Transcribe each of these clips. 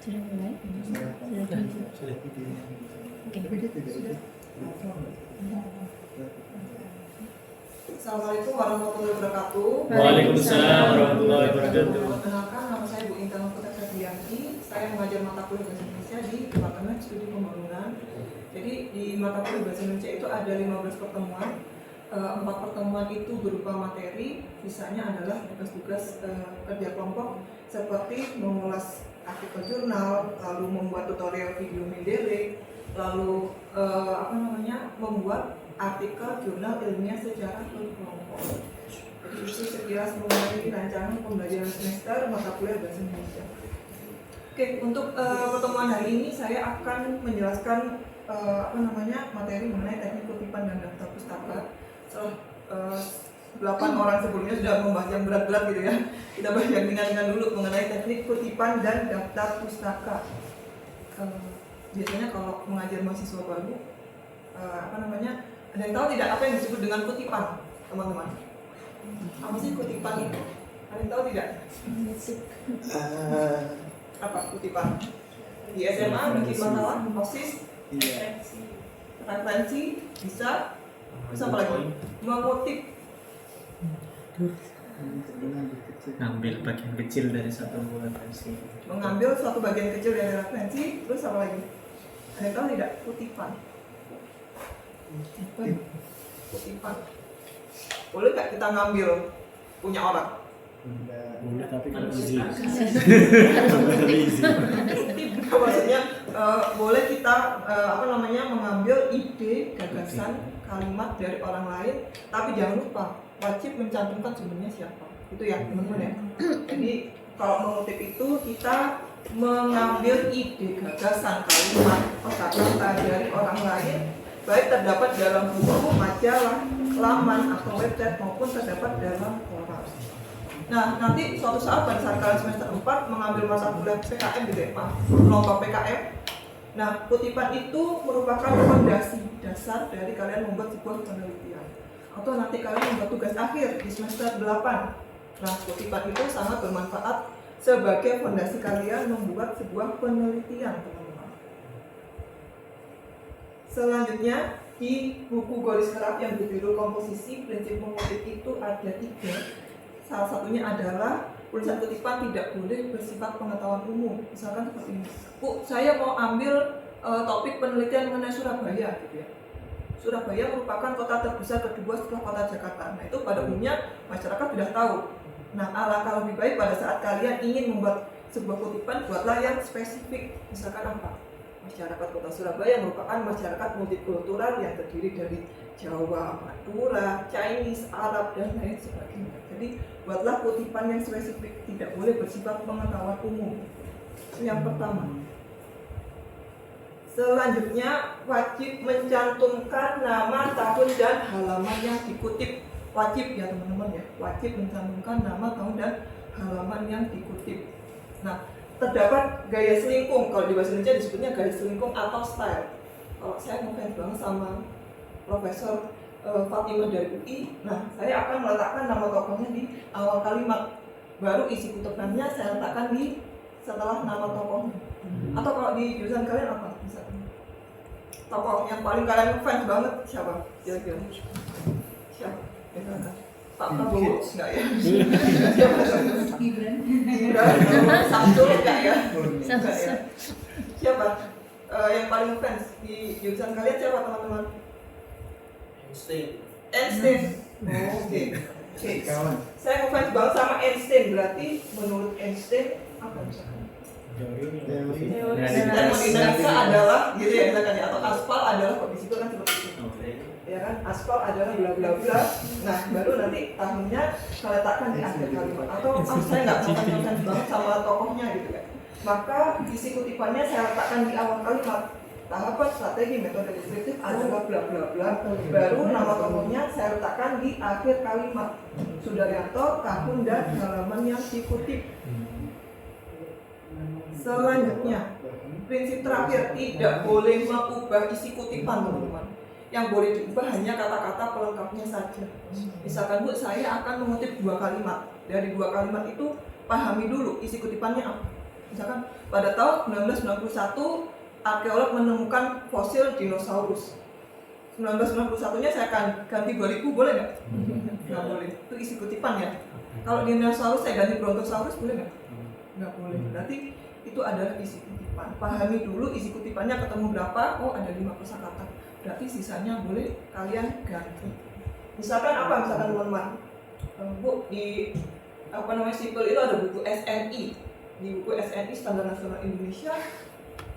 Sudah mulai? Sudah. Oke. Assalamualaikum warahmatullahi wabarakatuh. Waalaikumsalam warahmatullahi wabarakatuh. Perkenalkan, nama saya Bu Intan Putra Febrianti. Saya mengajar mata kuliah Bahasa Indonesia di Departemen Studi Pembangunan. Jadi di mata kuliah Bahasa Indonesia itu ada 15 pertemuan. 4 pertemuan itu berupa materi, sisanya adalah tugas-tugas kerja kelompok seperti mengulas artikel jurnal, lalu membuat tutorial video Mendeley, lalu membuat artikel jurnal ilmiah secara berkelompok. Jadi itu sekilas mengenai rancangan pembelajaran semester mata kuliah Bahasa Indonesia. Oke, untuk pertemuan hari ini saya akan menjelaskan materi mengenai teknik kutipan dan daftar pustaka. Setelah 8 orang sebelumnya sudah membahas yang berat-berat gitu ya. Kita bahas yang ringan-ringan dulu mengenai teknik kutipan dan daftar pustaka. Biasanya kalau mengajar mahasiswa baru, ada yang tahu tidak apa yang disebut dengan kutipan, teman-teman? Apa sih kutipan itu? Ada yang tahu tidak? Apa kutipan? Di SMA bikin masalah, OSIS, referensi, bisa apa lagi? Mengutip, Ngambil bagian kecil dari satu referensi. mengambil suatu bagian kecil dari referensi, terus apa lagi? Ada yang tahu tidak? Kutipan. Kutipan. Boleh nggak kita ngambil punya orang? Boleh tapi kalau izin. Maksudnya boleh kita mengambil ide, gagasan, kalimat dari orang lain, tapi jangan lupa wajib mencantumkan sumbernya siapa. Itu ya teman-teman ya. Jadi kalau mengutip itu kita mengambil ide, gagasan, kalimat, kata-kata dari orang lain, baik terdapat dalam buku, majalah, laman atau website maupun terdapat dalam forum. Nah, nanti suatu saat pada saat kalian semester 4 mengambil mata kuliah PKM gitu ya Pak, kelompok PKM. Nah, kutipan itu merupakan fondasi dasar dari kalian membuat sebuah penelitian. Atau nanti kalian membuat tugas akhir di semester 8. Nah, kutipan itu sangat bermanfaat sebagai fondasi kalian membuat sebuah penelitian, teman-teman. Selanjutnya, di buku Garis Kerap yang berjudul Komposisi, prinsip mengutip itu ada 3. Salah satunya adalah tulisan kutipan tidak boleh bersifat pengetahuan umum. Misalkan seperti ini, Bu, saya mau ambil topik penelitian mengenai Surabaya gitu ya. Surabaya merupakan kota terbesar kedua setelah kota Jakarta. Nah, itu pada umumnya masyarakat sudah tahu. Nah, alangkah lebih baik pada saat kalian ingin membuat sebuah kutipan, buatlah yang spesifik. Misalkan apa? Masyarakat kota Surabaya merupakan masyarakat multikultural yang terdiri dari Jawa, Madura, Chinese, Arab, dan lain sebagainya. Jadi, buatlah kutipan yang spesifik, tidak boleh bersifat pengetahuan umum. Itu yang pertama. Selanjutnya, wajib mencantumkan nama, tahun, dan halaman yang dikutip. Wajib ya teman-teman ya, wajib mencantumkan nama, tahun, dan halaman yang dikutip. Nah, terdapat gaya selingkung, kalau di bahasa Indonesia disebutnya gaya selingkung atau style. Kalau saya ngefans banget sama Profesor Fatimah dari UI, nah saya akan meletakkan nama tokohnya di awal kalimat, baru isi kutipannya saya letakkan di setelah nama tokohnya. Atau kalau di jurusan kalian apa? Misalkan tokoh yang paling kalian fans banget siapa? Kira-kira siapa? Misalkan Pak Prabowo enggak ya? Siapa? Gibran, Samsul enggak ya? Enggak ya? Siapa? Yang paling fans di jurusan kalian siapa teman-teman? Einstein. Oke. Saya ngefans banget sama Einstein. Berarti menurut Einstein apa misalkan? Termodinamika adalah gitu ya misalkan ya, atau aspal adalah kondisi itu kan seperti itu. Ya kan, aspal adalah bla bla bla. Nah, baru nanti tahunnya saya letakkan di akhir kalimat. Atau saya nggak ngefans banget sama tokohnya gitu ya. Maka isi kutipannya saya letakkan di awal kalimat. Tahapan strategi metode deskriptif adalah bla bla bla. Baru nama tokohnya saya letakkan di akhir kalimat. Sudaryanto, tahun, dan halaman yang dikutip. Selanjutnya, prinsip terakhir, tidak boleh mengubah isi kutipan, teman-teman. Yang boleh diubah hanya kata-kata pelengkapnya saja. Misalkan, Bu, saya akan mengutip 2 kalimat. Dari 2 kalimat itu, pahami dulu isi kutipannya apa. Misalkan pada tahun 1991 arkeolog menemukan fosil dinosaurus. 1991-nya saya akan ganti 2000, boleh nggak? Nggak boleh. Itu isi kutipan ya. Kalau dinosaurus saya ganti brontosaurus, boleh nggak? Nggak boleh. Berarti itu adalah isi kutipan. Pahami dulu isi kutipannya ketemu berapa. Oh, ada 5 kosakata. Berarti sisanya boleh kalian ganti. Misalkan apa? Misalkan teman-teman, Bu, di sipil itu ada buku SNI. Di buku SNI Standar Nasional Indonesia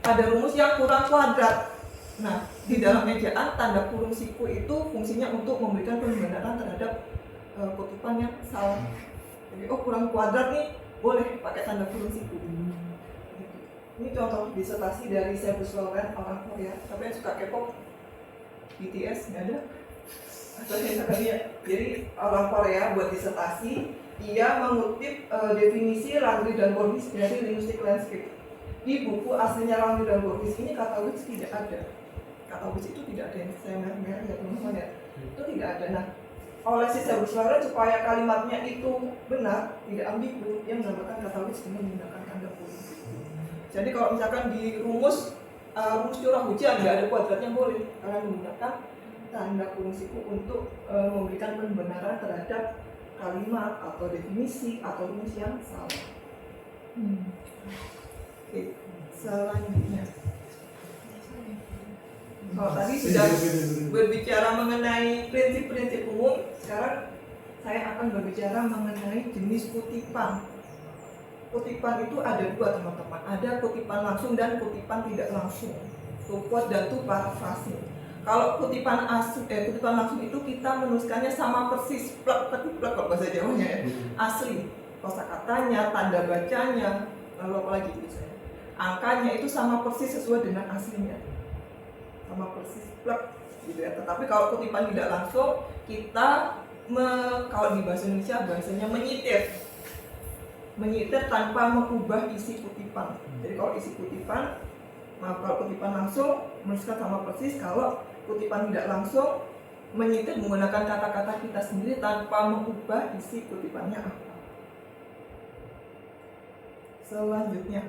ada rumus yang kurang kuadrat. Nah, di dalam ejaan tanda kurung siku itu fungsinya untuk memberikan pembenaran terhadap kutipan yang salah. Jadi, oh kurang kuadrat nih, boleh pakai tanda kurung siku. Ini contoh disertasi dari Sebus Lauren, orang Korea. Siapa yang suka K-pop? BTS nggak ada? Jadi orang Korea buat disertasi, dia mengutip definisi Landry dan Borges dari Linguistic Landscape. Di buku aslinya Landry dan Borges ini kata which tidak ada. Kata which itu tidak ada yang saya merah-merah ya teman-teman ya. Itu tidak ada. Nah, oleh si Sebus Lauren supaya kalimatnya itu benar, tidak ambigu, dia menambahkan kata which dengan menggunakan tanda kurung. Jadi kalau misalkan di rumus curah hujan nggak ada kuadratnya boleh, karena menggunakan tanda kurung siku untuk memberikan pembenaran terhadap kalimat atau definisi atau rumus yang salah. Oke, selanjutnya. Kalau tadi sudah berbicara mengenai prinsip-prinsip umum, sekarang saya akan berbicara mengenai jenis kutipan. Kutipan itu ada dua teman-teman, ada kutipan langsung dan kutipan tidak langsung. To quote dan to paraphrasing. Kalau kutipan langsung itu kita menuliskannya sama persis, plek-plek kalau bahasa Jawanya ya, asli. Kosakatanya, tanda bacanya, lalu apa lagi misalnya, angkanya itu sama persis sesuai dengan aslinya, sama persis plek gitu ya. Tetapi kalau kutipan tidak langsung, kita kalau di bahasa Indonesia bahasanya menyitir tanpa mengubah isi kutipan. Jadi kalau isi kutipan, kalau kutipan langsung menuliskan sama persis, kalau kutipan tidak langsung menyitir menggunakan kata-kata kita sendiri tanpa mengubah isi kutipannya apa. Selanjutnya,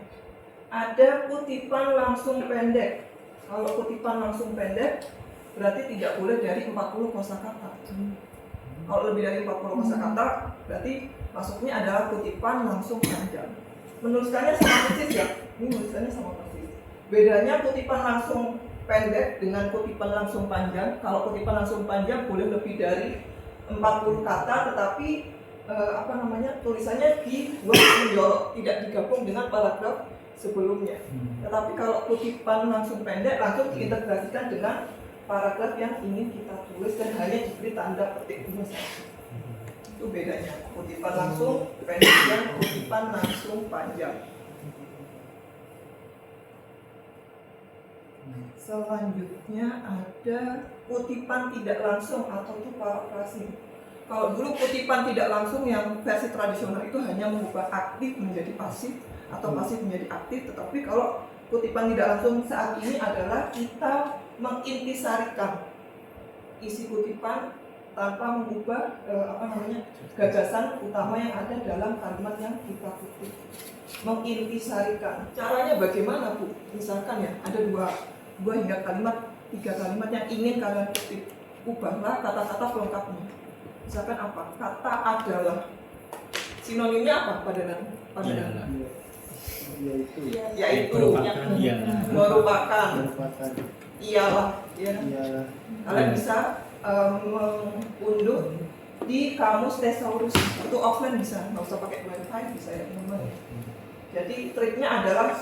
ada kutipan langsung pendek. Kalau kutipan langsung pendek berarti tidak boleh dari 40 kosakata. Kalau lebih dari 40 kosakata berarti masuknya adalah kutipan langsung panjang. Menuliskannya sama persis ya. Ini menuliskannya sama persis. Bedanya kutipan langsung pendek dengan kutipan langsung panjang. Kalau kutipan langsung panjang boleh lebih dari 40 kata, tetapi tulisannya dibuat menjorok, tidak digabung dengan paragraf sebelumnya. Tetapi kalau kutipan langsung pendek langsung diintegrasikan dengan paragraf yang ingin kita tulis dan hanya diberi tanda petik saja. Itu bedanya kutipan langsung pendek dan kutipan langsung panjang. Selanjutnya ada kutipan tidak langsung atau itu paraphrasing. Kalau dulu kutipan tidak langsung yang versi tradisional itu hanya mengubah aktif menjadi pasif atau pasif menjadi aktif, tetapi kalau kutipan tidak langsung saat ini adalah kita mengintisarikan isi kutipan tanpa mengubah gagasan utama yang ada dalam kalimat yang kita kutip. Mengintisarikan. Caranya bagaimana, Bu? Misalkan ya, ada dua hingga tiga kalimat yang ingin kalian kutip. Ubahlah kata-kata pelengkapnya. Misalkan apa? Kata adalah. Sinonimnya apa pada nanti? Yaitu merupakan, iyalah. Kalian bisa mengunduh di kamus Thesaurus. Itu offline bisa, nggak usah pakai wifi, bisa ya teman-teman. Jadi triknya adalah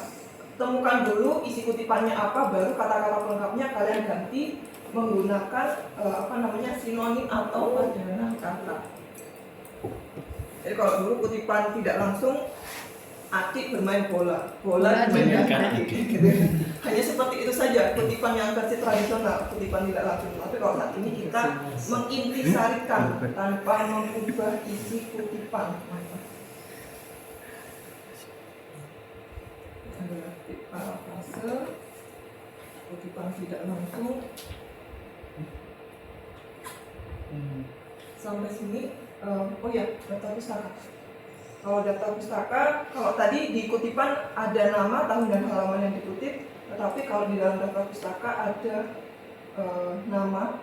temukan dulu isi kutipannya apa, baru kata-kata pelengkapnya kalian ganti menggunakan sinonim atau padanan kata. Jadi kalau dulu kutipan tidak langsung, adik bermain bola bermain adik. Hanya seperti itu saja kutipan yang versi tradisional, kutipan tidak langsung. Tapi kalau saat ini kita mengintisarikan tanpa mengubah isi kutipan. Adalah parafrase, kutipan tidak langsung. Sampai sini, tapi syarat. Kalau daftar pustaka, kalau tadi di kutipan ada nama, tahun dan halaman yang dikutip, tetapi kalau di dalam daftar pustaka ada nama,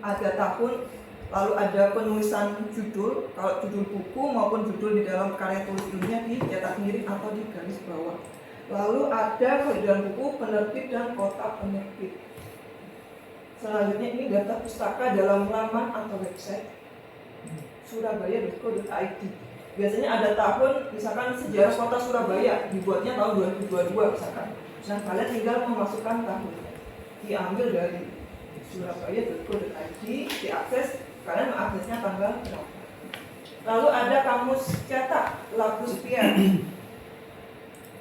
ada tahun, lalu ada penulisan judul, kalau judul buku maupun judul di dalam karya tulis ilmiah dicetak miring atau di garis bawah. Lalu ada kalau di dalam buku penerbit dan kota penerbit. Selanjutnya ini daftar pustaka dalam laman atau website surabaya.co.id. Biasanya ada tahun, misalkan sejarah kota Surabaya dibuatnya tahun 2022 misalkan. Nah, kalian tinggal memasukkan tahunnya. Diambil dari surabaya.co.id, diakses, kalian mengaksesnya tanggal berapa. Lalu ada kamus cetak, Lapus Pierre,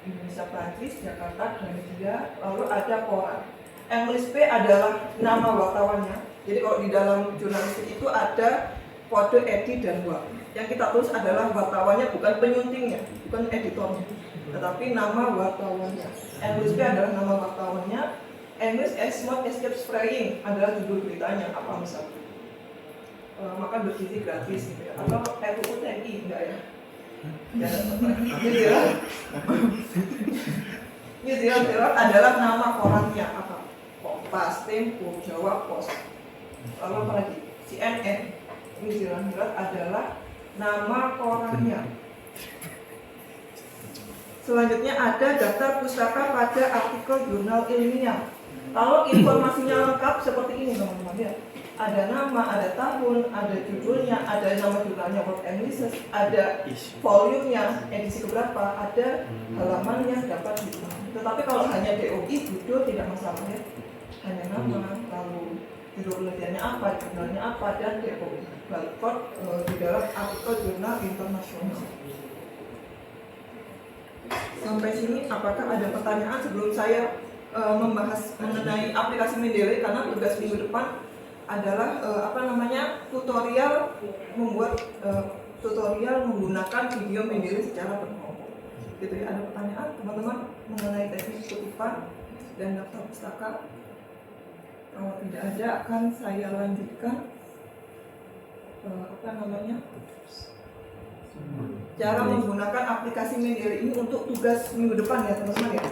Indonesia Prancis, Jakarta, Gramedia. Lalu ada koran. English P adalah nama wartawannya. Jadi kalau di dalam jurnalistik itu ada kode edi dan WA. Yang kita tulis adalah wartawannya, bukan penyuntingnya, bukan editornya, tetapi nama wartawannya. English P adalah nama wartawannya. English Esmod Escape Spraying adalah judul beritanya, apa misalnya makan bergizi gratis gitu ya, atau RUU TNI enggak ya? New Zealand Herald adalah nama korannya, apa? Kompas, Tempo, Jawa Pos. Lalu apa lagi? CNN New Zealand Herald adalah nama korannya. Selanjutnya ada daftar pustaka pada artikel jurnal ilmiah. Kalau informasinya lengkap seperti ini teman-teman ya. Ada nama, ada tahun, ada judulnya, ada nama jurnalnya World English, ada volumenya, edisi keberapa, ada halamannya, dapat diulang. Tetapi kalau hanya DOI, judul tidak masalah ya. Hanya nama, lalu judul penelitiannya apa, jurnalnya apa, dan DOI. Barcode di dalam artikel jurnal internasional. Sampai sini apakah ada pertanyaan sebelum saya membahas mengenai aplikasi Mendeley, karena tugas minggu depan adalah tutorial membuat tutorial menggunakan video Mendeley secara berkelompok. Gitu ya. Ada pertanyaan teman-teman mengenai teknik kutipan dan daftar pustaka? Kalau tidak ada, akan saya lanjutkan cara menggunakan aplikasi Mendeley ini untuk tugas minggu depan ya teman-teman ya.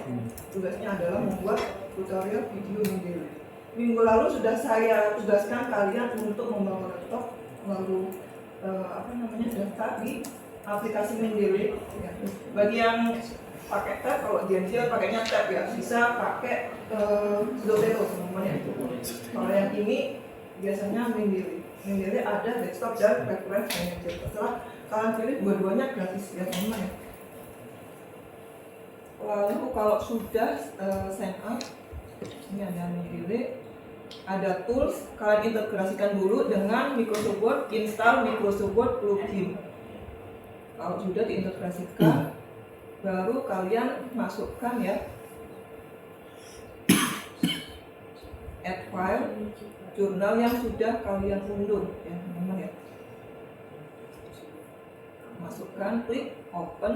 Tugasnya adalah membuat tutorial video Mendeley. Minggu lalu sudah saya tugaskan kalian untuk membawa laptop, lalu daftar di aplikasi Mendeley. Ya. Bagi yang pakai tab, kalau Dianjil pakainya tab ya, bisa pakai Zotero teman-teman ya. Kalau yang ini biasanya Mendeley. Mendeley ada desktop dan reference manager. Setelah kalian pilih, dua-duanya gratis ya teman-teman ya. Lalu kalau sudah sign up, ini ada Mendeley, ada tools, kalian integrasikan dulu dengan Microsoft Word, install Microsoft Word plugin. Kalau sudah diintegrasikan, baru kalian masukkan ya, add file, jurnal yang sudah kalian unduh ya teman-teman ya. Masukkan, klik open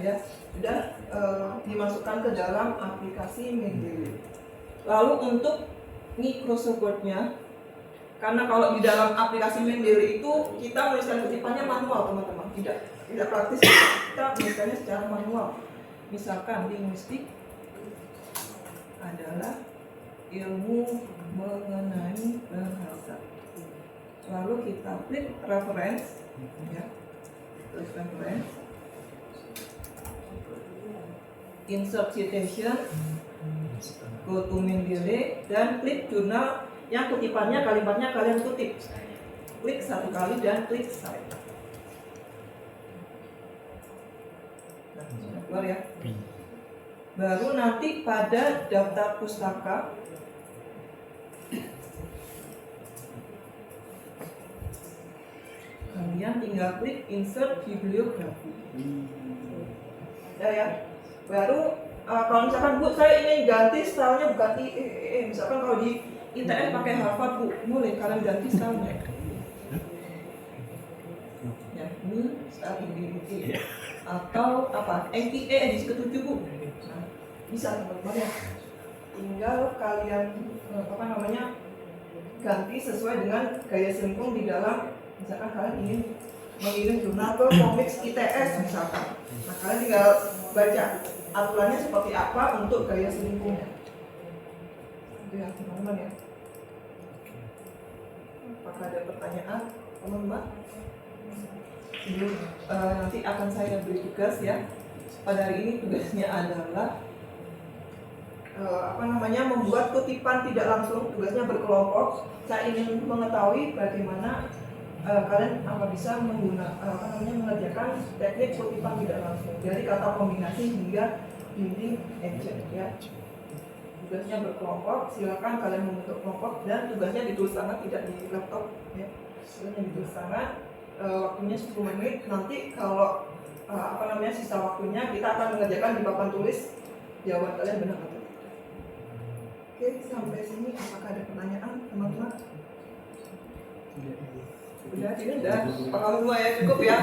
ya, sudah dimasukkan ke dalam aplikasi Mendeley. Lalu untuk Microsoft Word-nya, karena kalau di dalam aplikasi Mendeley itu kita menuliskan kutipannya manual teman-teman, tidak praktis, kita menuliskannya secara manual. Misalkan linguistik adalah ilmu mengenai bahasa, lalu kita klik reference ya, klik reference, insert citation, go to Mendeley, dan klik jurnal yang kutipannya kalimatnya kalian kutip. Klik satu kali dan klik save. Nah, sudah keluar ya. Baru nanti pada daftar pustaka kalian tinggal klik insert bibliografi. Ya. Baru kalau misalkan Bu, saya ingin ganti stylenya bukan IEE, misalkan kalau di ITN pakai Harvard Bu, boleh kalian ganti stylenya. Ya, ini style ini. Atau apa? MPA edisi ke-7 Bu. Nah, bisa teman-teman ya. Tinggal kalian ganti sesuai dengan gaya selingkung di dalam, misalkan kalian ingin mengirim jurnal ke Komix ITS misalkan. Nah, kalian tinggal baca aturannya seperti apa untuk gaya selingkuhnya. Itu ya teman-teman ya. Apakah ada pertanyaan teman-teman? Sebelum nanti akan saya beri tugas ya. Pada hari ini tugasnya adalah membuat kutipan tidak langsung, tugasnya berkelompok. Saya ingin mengetahui bagaimana kalian bisa mengerjakan teknik kutipan tidak langsung dari kata kombinasi hingga dinding action ya. Tugasnya berkelompok, silakan kalian membentuk kelompok dan tugasnya ditulis tangan, tidak di laptop ya. Tugasnya ditulis tangan, waktunya 10 menit. Nanti kalau sisa waktunya kita akan mengerjakan di papan tulis jawaban kalian benar atau tidak. Oke, sampai sini apakah ada pertanyaan teman-teman? Udah, ini udah. Apakah semua ya cukup ya?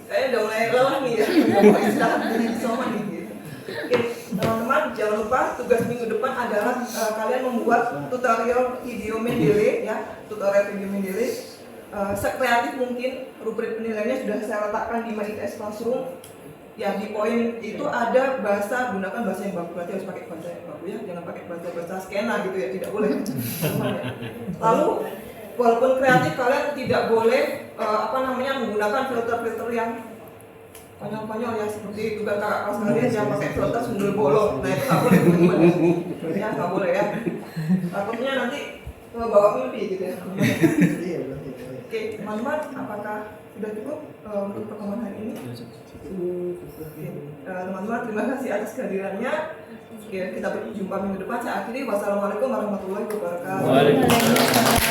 Saya udah mulai lelah nih ya. Mau istirahat dari semua nih. Gitu. Oke, teman-teman jangan lupa tugas minggu depan adalah kalian membuat tutorial video Mendeley ya, tutorial video Mendeley. Sekreatif mungkin, rubrik penilaiannya sudah saya letakkan di MyITS Classroom. Ya di poin itu ada bahasa, gunakan bahasa yang bagus, berarti harus pakai bahasa yang bagus ya, jangan pakai bahasa skena gitu ya, tidak boleh. Lalu walaupun kreatif kalian tidak boleh menggunakan filter-filter yang konyol-konyol ya, seperti juga kakak kelas kalian yang pakai filter sundul bolong. Nah itu nggak boleh teman-teman ya, nggak boleh ya. Takutnya nanti bawa mimpi gitu ya. Oke teman-teman, apakah sudah cukup untuk pertemuan hari ini? Teman-teman terima kasih atas kehadirannya. Oke, kita berjumpa minggu depan. Saya akhiri. Wassalamualaikum warahmatullahi wabarakatuh.